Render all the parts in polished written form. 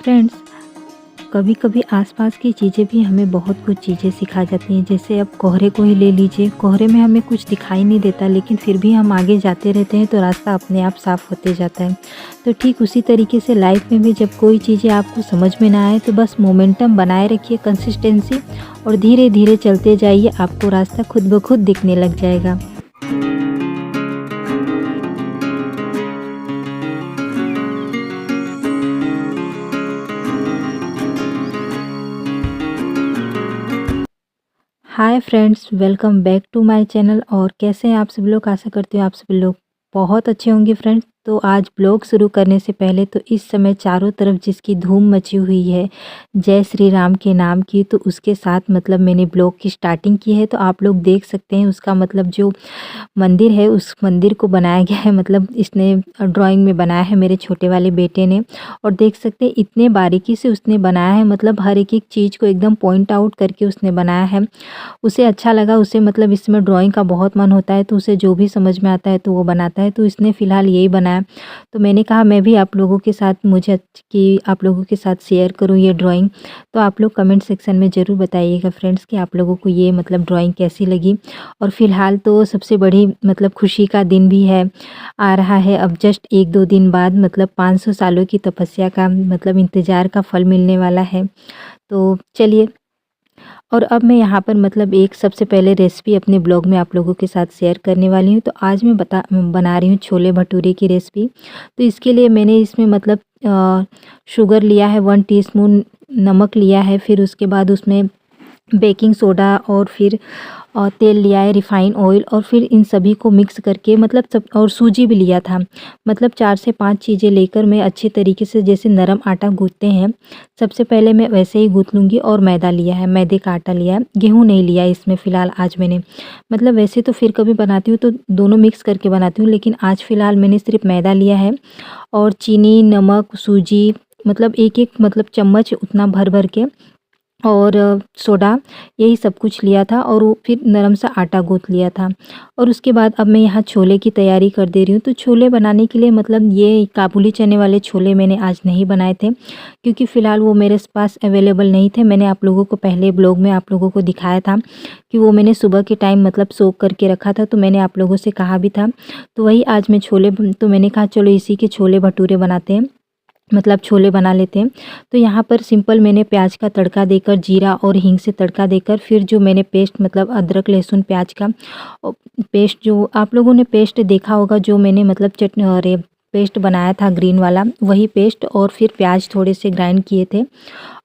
Friends, कभी कभी आसपास की चीज़ें भी हमें बहुत कुछ चीज़ें सिखा जाती हैं। जैसे अब कोहरे को ही ले लीजिए। कोहरे में हमें कुछ दिखाई नहीं देता, लेकिन फिर भी हम आगे जाते रहते हैं तो रास्ता अपने आप साफ होते जाता है। तो ठीक उसी तरीके से लाइफ में भी जब कोई चीज़ें आपको समझ में ना आए तो बस मोमेंटम बनाए रखिए, कंसिस्टेंसी, और धीरे धीरे चलते जाइए। आपको रास्ता खुद ब खुद दिखने लग जाएगा। Hi friends, welcome back to my channel. और कैसे हैं आप सब लोग? आशा करती हूँ आप सब लोग बहुत अच्छे होंगे। फ्रेंड्स, तो आज ब्लॉग शुरू करने से पहले तो इस समय चारों तरफ जिसकी धूम मची हुई है जय श्री राम के नाम की, तो उसके साथ मतलब मैंने ब्लॉग की स्टार्टिंग की है। तो आप लोग देख सकते हैं उसका मतलब जो मंदिर है उस मंदिर को बनाया गया है, मतलब इसने ड्राइंग में बनाया है मेरे छोटे वाले बेटे ने। और देख सकते हैं इतने बारीकी से उसने बनाया है, मतलब हर एक एक चीज़ को एकदम पॉइंट आउट करके उसने बनाया है। उसे अच्छा लगा, उसे मतलब इसमें ड्राइंग का बहुत मन होता है, तो उसे जो भी समझ में आता है तो वो बनाता है। तो इसने फ़िलहाल यही बनाया। तो मैंने कहा मैं भी आप लोगों के साथ कि आप लोगों के साथ शेयर करूँ ये ड्राइंग। तो आप लोग कमेंट सेक्शन में ज़रूर बताइएगा फ्रेंड्स कि आप लोगों को ये मतलब ड्राइंग कैसी लगी। और फ़िलहाल तो सबसे बड़ी मतलब खुशी का दिन भी है, आ रहा है अब जस्ट 1-2 दिन बाद, मतलब 500 सालों की तपस्या का मतलब इंतज़ार का फल मिलने वाला है। तो चलिए, और अब मैं यहाँ पर मतलब एक सबसे पहले रेसिपी अपने ब्लॉग में आप लोगों के साथ शेयर करने वाली हूँ। तो आज मैं बना रही हूँ छोले भटूरे की रेसिपी। तो इसके लिए मैंने इसमें मतलब शुगर लिया है, 1 टीस्पून नमक लिया है, फिर उसके बाद उसमें बेकिंग सोडा, और फिर तेल लिया है, रिफ़ाइन ऑयल, और फिर इन सभी को मिक्स करके मतलब सब, और सूजी भी लिया था। मतलब 4 से 5 चीज़ें लेकर मैं अच्छे तरीके से जैसे नरम आटा गूँथते हैं, सबसे पहले मैं वैसे ही गूँथ लूँगी। और मैदा लिया है, मैदे का आटा लिया है, गेहूँ नहीं लिया इसमें फ़िलहाल आज मैंने। मतलब वैसे तो फिर कभी बनाती हूँ तो दोनों मिक्स करके बनाती हूँ, लेकिन आज फ़िलहाल मैंने सिर्फ मैदा लिया है। और चीनी, नमक, सूजी, मतलब एक-एक मतलब चम्मच उतना भर-भर के, और सोडा, यही सब कुछ लिया था। और वो फिर नरम सा आटा गूँथ लिया था। और उसके बाद अब मैं यहाँ छोले की तैयारी कर दे रही हूँ। तो छोले बनाने के लिए मतलब ये काबुली चने वाले छोले मैंने आज नहीं बनाए थे, क्योंकि फ़िलहाल वो मेरे पास अवेलेबल नहीं थे। मैंने आप लोगों को पहले ब्लॉग में आप लोगों को दिखाया था कि वो मैंने सुबह के टाइम मतलब सोक करके रखा था, तो मैंने आप लोगों से कहा भी था। तो वही आज मैं तो मैंने कहा चलो इसी के छोले भटूरे बनाते हैं, मतलब छोले बना लेते हैं। तो यहाँ पर सिंपल मैंने प्याज का तड़का देकर, जीरा और हींग से तड़का देकर, फिर जो मैंने पेस्ट मतलब अदरक लहसुन प्याज का पेस्ट, जो आप लोगों ने पेस्ट देखा होगा, जो मैंने मतलब चटनी अरे पेस्ट बनाया था ग्रीन वाला, वही पेस्ट, और फिर प्याज थोड़े से ग्राइंड किए थे,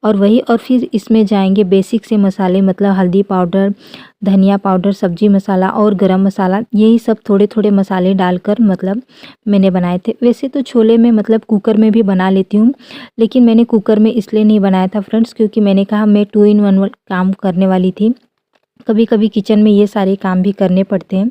और वही। और फिर इसमें जाएंगे बेसिक से मसाले, मतलब हल्दी पाउडर, धनिया पाउडर, सब्जी मसाला और गरम मसाला, यही सब थोड़े थोड़े मसाले डालकर मतलब मैंने बनाए थे। वैसे तो छोले में मतलब कुकर में भी बना लेती हूँ, लेकिन मैंने कुकर में इसलिए नहीं बनाया था फ्रेंड्स, क्योंकि मैंने कहा मैं 2 इन 1 काम करने वाली थी। कभी कभी किचन में ये सारे काम भी करने पड़ते हैं,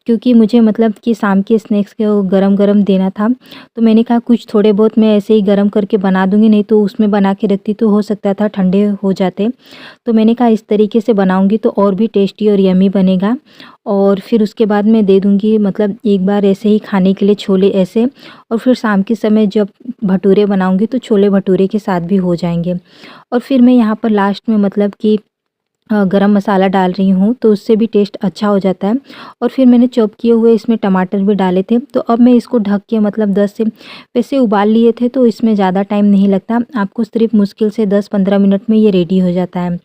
क्योंकि मुझे मतलब कि शाम के स्नैक्स को गरम-गरम देना था। तो मैंने कहा कुछ थोड़े बहुत मैं ऐसे ही गरम करके बना दूँगी, नहीं तो उसमें बना के रखती तो हो सकता था ठंडे हो जाते। तो मैंने कहा इस तरीके से बनाऊँगी तो और भी टेस्टी और यम्मी बनेगा। और फिर उसके बाद मैं दे दूँगी, मतलब एक बार ऐसे ही खाने के लिए छोले ऐसे, और फिर शाम के समय जब भटूरे बनाऊँगी तो छोले भटूरे के साथ भी हो जाएँगे। और फिर मैं यहाँ पर लास्ट में मतलब कि गरम मसाला डाल रही हूँ, तो उससे भी टेस्ट अच्छा हो जाता है। और फिर मैंने चॉप किए हुए इसमें टमाटर भी डाले थे। तो अब मैं इसको ढक के मतलब 10 से, वैसे उबाल लिए थे तो इसमें ज़्यादा टाइम नहीं लगता, आपको सिर्फ मुश्किल से 10-15 मिनट में ये रेडी हो जाता है।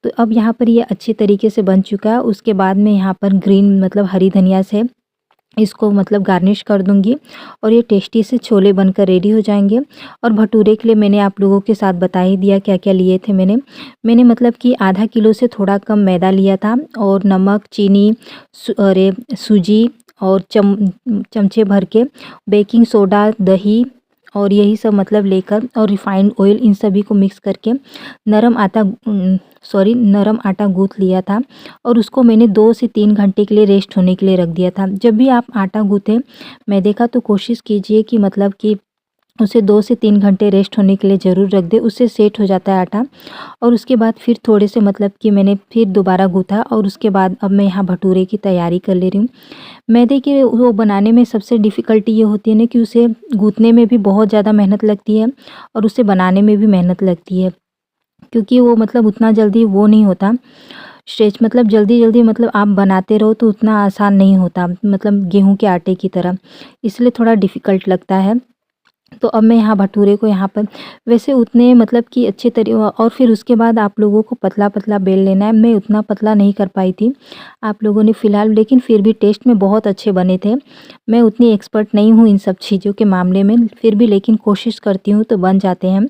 तो अब यहाँ पर ये अच्छी तरीके से बन चुका है। उसके बाद मैं यहाँ पर ग्रीन मतलब हरी धनिया से इसको मतलब गार्निश कर दूंगी, और ये टेस्टी से छोले बनकर रेडी हो जाएंगे। और भटूरे के लिए मैंने आप लोगों के साथ बता ही दिया क्या क्या लिए थे। मैंने मतलब कि आधा किलो से थोड़ा कम मैदा लिया था, और नमक, चीनी, सूजी, और चमचे भर के बेकिंग सोडा, दही, और यही सब मतलब लेकर, और रिफाइंड ऑयल, इन सभी को मिक्स करके नरम आटा नरम आटा गूँथ लिया था। और उसको मैंने 2 से 3 घंटे के लिए रेस्ट होने के लिए रख दिया था। जब भी आप आटा गूँथें मैदे का, तो कोशिश कीजिए कि मतलब कि उसे 2 से 3 घंटे रेस्ट होने के लिए ज़रूर रख दें, उससे सेट हो जाता है आटा। और उसके बाद फिर थोड़े से मतलब कि मैंने फिर दोबारा गूँथा और उसके बाद अब मैं यहाँ भटूरे की तैयारी कर ले रही हूँ। मैदे के वो बनाने में सबसे डिफ़िकल्टी ये होती है ना कि उसे गूँथने में भी बहुत ज़्यादा मेहनत लगती है और उसे बनाने में भी मेहनत लगती है, क्योंकि वो मतलब उतना जल्दी वो नहीं होता स्ट्रेच, मतलब जल्दी-जल्दी मतलब आप बनाते रहो तो उतना आसान नहीं होता, मतलब गेहूँ के आटे की तरह, इसलिए थोड़ा डिफ़िकल्ट लगता है। तो अब मैं यहाँ भटूरे को यहाँ पर वैसे उतने मतलब कि अच्छे और फिर उसके बाद आप लोगों को पतला-पतला बेल लेना है। मैं उतना पतला नहीं कर पाई थी आप लोगों ने फ़िलहाल, लेकिन फिर भी टेस्ट में बहुत अच्छे बने थे। मैं उतनी एक्सपर्ट नहीं हूँ इन सब चीज़ों के मामले में, फिर भी लेकिन कोशिश करती हूँ तो बन जाते हैं।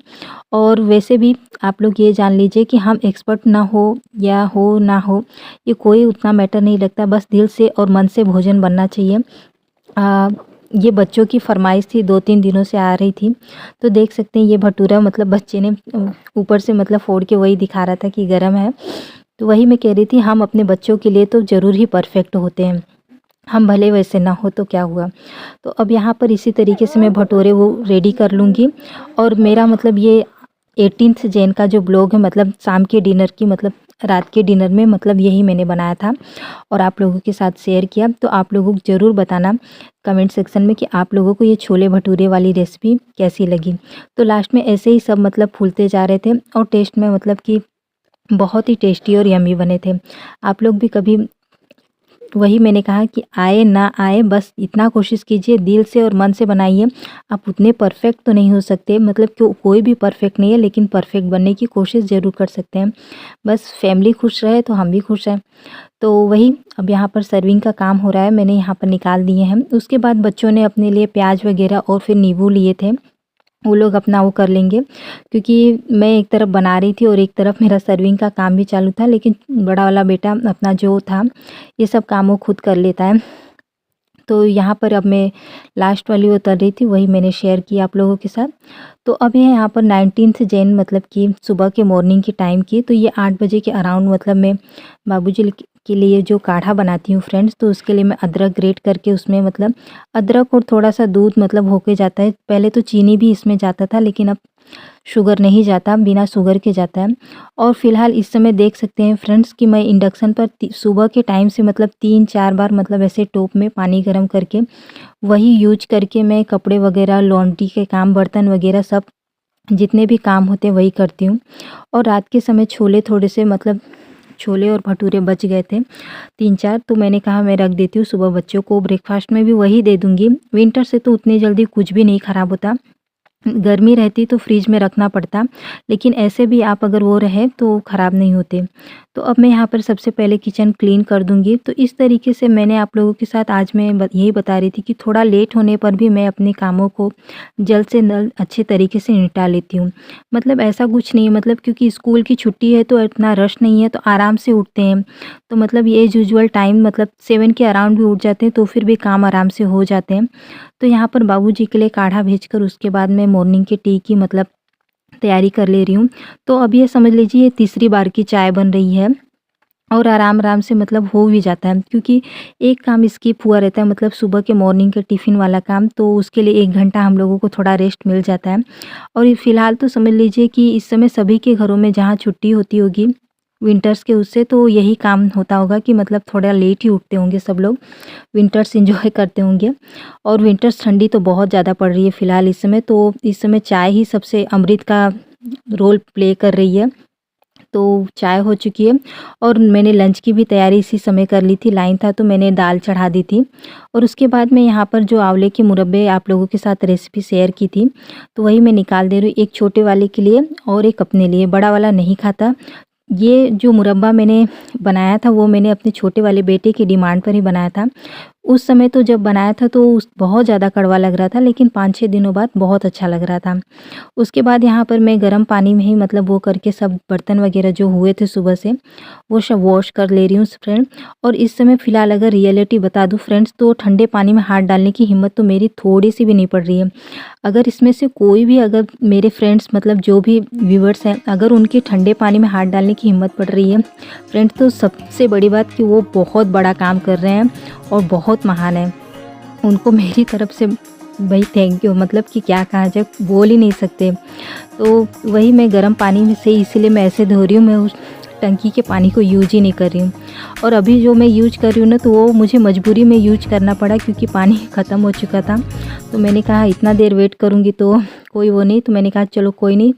और वैसे भी आप लोग ये जान लीजिए कि हम एक्सपर्ट ना हो या हो ना हो, ये कोई उतना मैटर नहीं लगता, बस दिल से और मन से भोजन बनना चाहिए। अ, ये बच्चों की फ़रमाइश थी, 2-3 दिनों से आ रही थी। तो देख सकते हैं ये भटूरा मतलब बच्चे ने ऊपर से मतलब फोड़ के वही दिखा रहा था कि गरम है। तो वही मैं कह रही थी, हम अपने बच्चों के लिए तो ज़रूर ही परफ़ेक्ट होते हैं। हम भले वैसे ना हो तो क्या हुआ। तो अब यहाँ पर इसी तरीके से मैं भटूरे वो रेडी कर लूँगी। और मेरा मतलब ये 18th जैन का जो ब्लॉग है, मतलब शाम के डिनर की, मतलब रात के डिनर में, मतलब यही मैंने बनाया था और आप लोगों के साथ शेयर किया। तो आप लोगों को ज़रूर बताना कमेंट सेक्शन में कि आप लोगों को ये छोले भटूरे वाली रेसिपी कैसी लगी। तो लास्ट में ऐसे ही सब मतलब फूलते जा रहे थे और टेस्ट में मतलब कि बहुत ही टेस्टी और यम्मी बने थे। आप लोग भी कभी, वही मैंने कहा कि आए ना आए बस इतना कोशिश कीजिए, दिल से और मन से बनाइए। आप उतने परफेक्ट तो नहीं हो सकते, मतलब कोई भी परफेक्ट नहीं है, लेकिन परफेक्ट बनने की कोशिश ज़रूर कर सकते हैं। बस फैमिली खुश रहे तो हम भी खुश हैं। तो वही अब यहाँ पर सर्विंग का काम हो रहा है, मैंने यहाँ पर निकाल दिए हैं। उसके बाद बच्चों ने अपने लिए प्याज वगैरह और फिर नींबू लिए थे, वो लोग अपना वो कर लेंगे, क्योंकि मैं एक तरफ बना रही थी और एक तरफ मेरा सर्विंग का काम भी चालू था। लेकिन बड़ा वाला बेटा अपना जो था ये सब काम वो खुद कर लेता है। तो यहाँ पर अब मैं लास्ट वाली उतर रही थी, वही मैंने शेयर किया आप लोगों के साथ। तो अब ये यहाँ पर 19th जैन मतलब कि सुबह के मॉर्निंग की टाइम की, तो ये 8 बजे के अराउंड मतलब मैं बाबूजी के लिए जो काढ़ा बनाती हूँ फ्रेंड्स, तो उसके लिए मैं अदरक ग्रेट करके उसमें मतलब अदरक और थोड़ा सा दूध मतलब होके जाता है। पहले तो चीनी भी इसमें जाता था, लेकिन अब शुगर नहीं जाता, बिना शुगर के जाता है। और फ़िलहाल इस समय देख सकते हैं फ्रेंड्स कि मैं इंडक्शन पर सुबह के टाइम से मतलब 3-4 बार मतलब ऐसे टोप में पानी गर्म करके वही यूज करके मैं कपड़े वगैरह, लॉन्ड्री के काम, बर्तन वगैरह सब जितने भी काम होते हैं वही करती हूँ। और रात के समय छोले थोड़े से मतलब छोले और भटूरे बच गए थे 3-4, तो मैंने कहा मैं रख देती हूँ, सुबह बच्चों को ब्रेकफास्ट में भी वही दे दूँगी। विंटर से तो उतनी जल्दी कुछ भी नहीं ख़राब होता, गर्मी रहती तो फ्रिज में रखना पड़ता, लेकिन ऐसे भी आप अगर वो रहे तो ख़राब नहीं होते। तो अब मैं यहाँ पर सबसे पहले किचन क्लीन कर दूँगी। तो इस तरीके से मैंने आप लोगों के साथ आज मैं यही बता रही थी कि थोड़ा लेट होने पर भी मैं अपने कामों को जल्द से जल्द अच्छे तरीके से निपटा लेती हूँ। मतलब ऐसा कुछ नहीं है, मतलब क्योंकि स्कूल की छुट्टी है तो इतना रश नहीं है, तो आराम से उठते हैं। तो मतलब ये यूजुअल टाइम मतलब 7 के अराउंड भी उठ जाते हैं, तो फिर भी काम आराम से हो जाते हैं। तो यहाँ पर बाबूजी के लिए काढ़ा भेजकर उसके बाद मैं मॉर्निंग की टी की मतलब तैयारी कर ले रही हूँ। तो अब ये समझ लीजिए ये तीसरी बार की चाय बन रही है और आराम-आराम से मतलब हो भी जाता है, क्योंकि एक काम स्किप हुआ रहता है, मतलब सुबह के मॉर्निंग के टिफ़िन वाला काम, तो उसके लिए 1 घंटा हम लोगों को थोड़ा रेस्ट मिल जाता है। और ये फ़िलहाल तो समझ लीजिए कि इस समय सभी के घरों में जहाँ छुट्टी होती होगी विंटर्स के, उससे तो यही काम होता होगा कि मतलब थोड़ा लेट ही उठते होंगे सब लोग, विंटर्स एन्जॉय करते होंगे। और विंटर्स ठंडी तो बहुत ज़्यादा पड़ रही है फ़िलहाल इस समय, तो इस समय चाय ही सबसे अमृत का रोल प्ले कर रही है। तो चाय हो चुकी है और मैंने लंच की भी तैयारी इसी समय कर ली थी, लाइन था तो मैंने दाल चढ़ा दी थी। और उसके बाद मैं यहाँ पर जो आंवले के मुरब्बे आप लोगों के साथ रेसिपी शेयर की थी, तो वही मैं निकाल दे रही हूँ, एक छोटे वाले के लिए और एक अपने लिए। बड़ा वाला नहीं खाता। ये जो मुरब्बा मैंने बनाया था वो मैंने अपने छोटे वाले बेटे की डिमांड पर ही बनाया था। उस समय तो जब बनाया था तो बहुत ज़्यादा कड़वा लग रहा था, लेकिन 5-6 दिनों बाद बहुत अच्छा लग रहा था। उसके बाद यहाँ पर मैं गर्म पानी में ही मतलब वो करके सब बर्तन वगैरह जो हुए थे सुबह से वो सब वॉश कर ले रही हूँ फ्रेंड। और इस समय फ़िलहाल अगर रियलिटी बता दूँ फ्रेंड्स, तो ठंडे पानी में हाथ डालने की हिम्मत तो मेरी थोड़ी सी भी नहीं पड़ रही है। अगर इसमें से कोई भी, अगर मेरे फ्रेंड्स मतलब जो भी व्यूअर्स हैं, अगर उनके ठंडे पानी में हाथ डालने की हिम्मत पड़ रही है फ्रेंड्स, तो सबसे बड़ी बात कि वो बहुत बड़ा काम कर रहे हैं और बहुत महान है। उनको मेरी तरफ से भाई थैंक यू, मतलब कि क्या कहा जाए, बोल ही नहीं सकते। तो वही मैं गर्म पानी में से इसीलिए मैं ऐसे धो रही हूँ, मैं उस टंकी के पानी को यूज ही नहीं कर रही हूँ। और अभी जो मैं यूज कर रही हूँ ना, तो वो मुझे मजबूरी में यूज करना पड़ा क्योंकि पानी ख़त्म हो चुका था। तो मैंने कहा इतना देर वेट करूँगी तो कोई वो नहीं, तो मैंने कहा चलो कोई नहीं,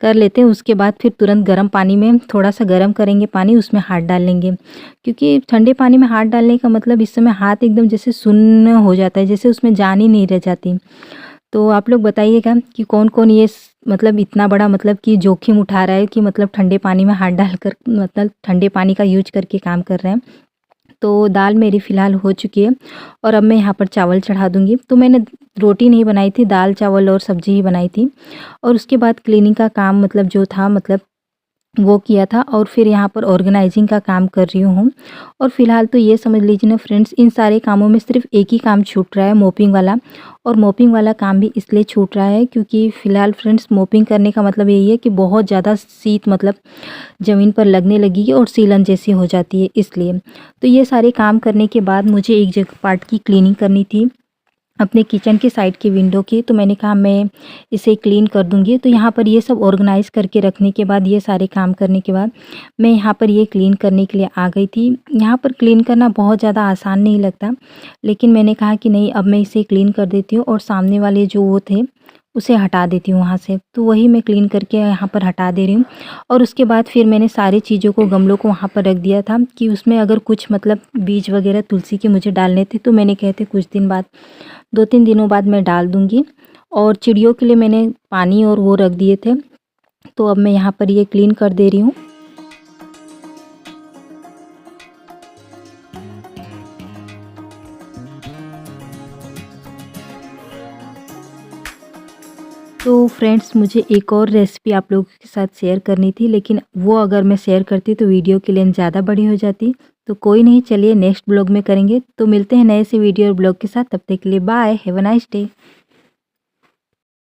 कर लेते हैं। उसके बाद फिर तुरंत गर्म पानी में थोड़ा-सा गर्म करेंगे पानी, उसमें हाथ डाल लेंगे। क्योंकि ठंडे पानी में हाथ डालने का मतलब इस समय हाथ एकदम जैसे सुन्न हो जाता है, जैसे उसमें जान ही नहीं रह जाती। तो आप लोग बताइएगा कि कौन-कौन ये मतलब इतना बड़ा मतलब कि जोखिम उठा रहा है कि मतलब ठंडे पानी में हाथ डालकर मतलब ठंडे पानी का यूज़ करके काम कर रहे हैं। तो दाल मेरी फ़िलहाल हो चुकी है और अब मैं यहाँ पर चावल चढ़ा दूँगी। तो मैंने रोटी नहीं बनाई थी, दाल, चावल और सब्ज़ी ही बनाई थी। और उसके बाद क्लीनिंग का काम मतलब जो था मतलब वो किया था और फिर यहाँ पर ऑर्गेनाइजिंग का काम कर रही हूँ। और फ़िलहाल तो ये समझ लीजिए ना फ्रेंड्स, इन सारे कामों में सिर्फ़ एक ही काम छूट रहा है, मोपिंग वाला। और मोपिंग वाला काम भी इसलिए छूट रहा है क्योंकि फ़िलहाल फ्रेंड्स मोपिंग करने का मतलब यही है कि बहुत ज़्यादा शीत मतलब ज़मीन पर लगने लगी है और सीलन जैसी हो जाती है, इसलिए। तो ये सारे काम करने के बाद मुझे एक जगह पार्ट की क्लीनिंग करनी थी, अपने किचन के साइड की विंडो की। तो मैंने कहा मैं इसे क्लीन कर दूँगी। तो यहाँ पर ये सब ऑर्गेनाइज़ करके रखने के बाद, ये सारे काम करने के बाद मैं यहाँ पर ये क्लीन करने के लिए आ गई थी। यहाँ पर क्लीन करना बहुत ज़्यादा आसान नहीं लगता, लेकिन मैंने कहा कि नहीं, अब मैं इसे क्लीन कर देती हूँ और सामने वाले जो वो थे उसे हटा देती हूँ वहाँ से। तो वही मैं क्लीन करके यहाँ पर हटा दे रही हूँ। और उसके बाद फिर मैंने सारी चीज़ों को, गमलों को वहाँ पर रख दिया था कि उसमें अगर कुछ मतलब बीज वगैरह तुलसी के मुझे डालने थे, तो मैंने कहे थे कुछ दिन बाद, 2-3 दिनों बाद मैं डाल दूँगी। और चिड़ियों के लिए मैंने पानी और वो रख दिए थे। तो अब मैं यहाँ पर ये क्लीन कर दे रही हूँ। तो फ्रेंड्स, मुझे एक और रेसिपी आप लोगों के साथ शेयर करनी थी, लेकिन वो अगर मैं शेयर करती तो वीडियो की लेंथ ज़्यादा बड़ी हो जाती। तो कोई नहीं, चलिए नेक्स्ट ब्लॉग में करेंगे। तो मिलते हैं नए से वीडियो और ब्लॉग के साथ, तब तक के लिए bye, have a nice day.